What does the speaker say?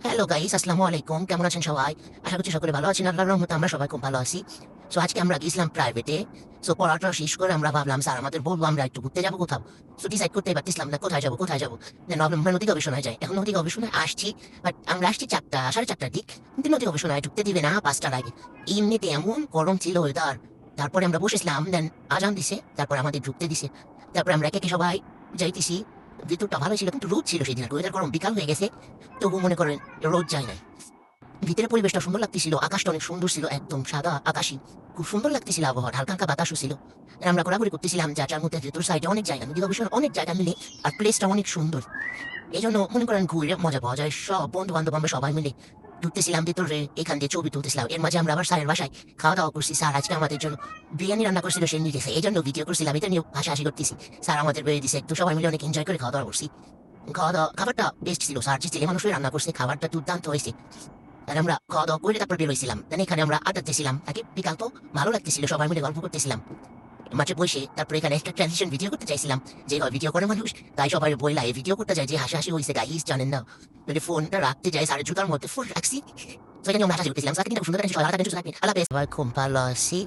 Hello guys, আসসালামু আলাইকুম। কেমন আছেন সবাই? আশা করছি সকলে ভালো আছেন। আল্লাহর রহমতে আমরা সবাই খুব ভালো আছি। সো আজকে আমরা গেছিলাম প্রাইভেটে। সো পড়াটা শেষ করে আমরা ভাবলাম স্যার আমাদের বলবো আমরা একটু ঘুরতে যাবো কোথাও। সো ডিসাইড করতে পারতেছিলাম না কোথায় যাবো। দেন ভাবলাম আমরা নদী গবেষণায় যাই। এখন নদী গবেষণায় আসছি, বাট আমরা আসছি 4টা 4:30টার দিক, কিন্তু নদী গবেষণায় ঢুকতে দিবে না 5টার আগে। এমনিতে এমন গরম ছিল ওয়েদার। তারপরে আমরা বসেছিলাম, দেন আজান দিছে, তারপর আমাদের ঢুকতে দিছে। তারপরে আমরা একে একে সবাই যাইতেছি। ভিতরটা ভালো ছিল, কিন্তু রোদ ছিল সেদিন। ওয়েদার গরম, বিকাল হয়ে গেছে, তবু মনে করেন রোদ যায় নাই। ভিতরে পরিবেশটা সুন্দর লাগতেছিল, আকাশটা অনেক সুন্দর ছিল, একদম সাদা আকাশি। খুব সুন্দর লাগতেছিল আবহাওয়া, হালকা হালকা বাতাসও ছিল। আর আমরা ঘোরাঘুরি করতেছিলাম, যার মধ্যে ভেতর সাইডে অনেক জায়গা, নদী গবেষণার অনেক জায়গা মিলে। আর প্লেসটা অনেক সুন্দর, এই জন্য মনে করেন ঘুরে মজা পাওয়া যায়। সব বন্ধু বান্ধব আমরা সবাই মিলে ঢুকতেছিলাম ভিতরে, এখান দিয়ে ছবি তুলতেছিলাম। এর মাঝে আমরা আবার স্যারের বাসায় খাওয়া দাওয়া করছি। স্যার আজকে আমাদের জন্য বিরিয়ানি রান্না করছিল, সে নিয়ে গেছে, এই জন্য ভিডিও করছিলাম। এটা নিয়ে হাসাহাসি করতেছি। স্যার আমাদের বেড়ে দিছে, একটু সবাই মিলে অনেক এনজয় করে খাওয়া দাওয়া করছি। খাবারটা বেস্ট ছিল, স্যার যে ছেলে মানুষই রান্না করছে, খাবারটা দুর্দান্ত হয়েছে। আর আমরা খাওয়া দাওয়া করে তারপর বের হয়েছিলাম। দেন এখানে আমরা আড্ডাতেছিলাম, তাকে বিকাল তো ভালো লাগতেছিল, সবাই মিলে গল্প করতেছিলাম মাঝে বসে। তারপরে এখানে একটা ট্রানজিশন ভিডিও করতে চাইছিলাম, যে ভিডিও করে মানুষ, তাই সবাই বইলা এই ভিডিও করতে যায়, যে হাসাহাসি হয়েছে গাইস জানেন না। যদি ফোনটা রাখতে যাই, সাড়ে জুতার মধ্যে ফোন রাখছি, তো এখানে আমরা হাসাহাসি করতেছিলাম। স্যার কিন্তু খুব সুন্দর, সবাই খুব ভালো আছি।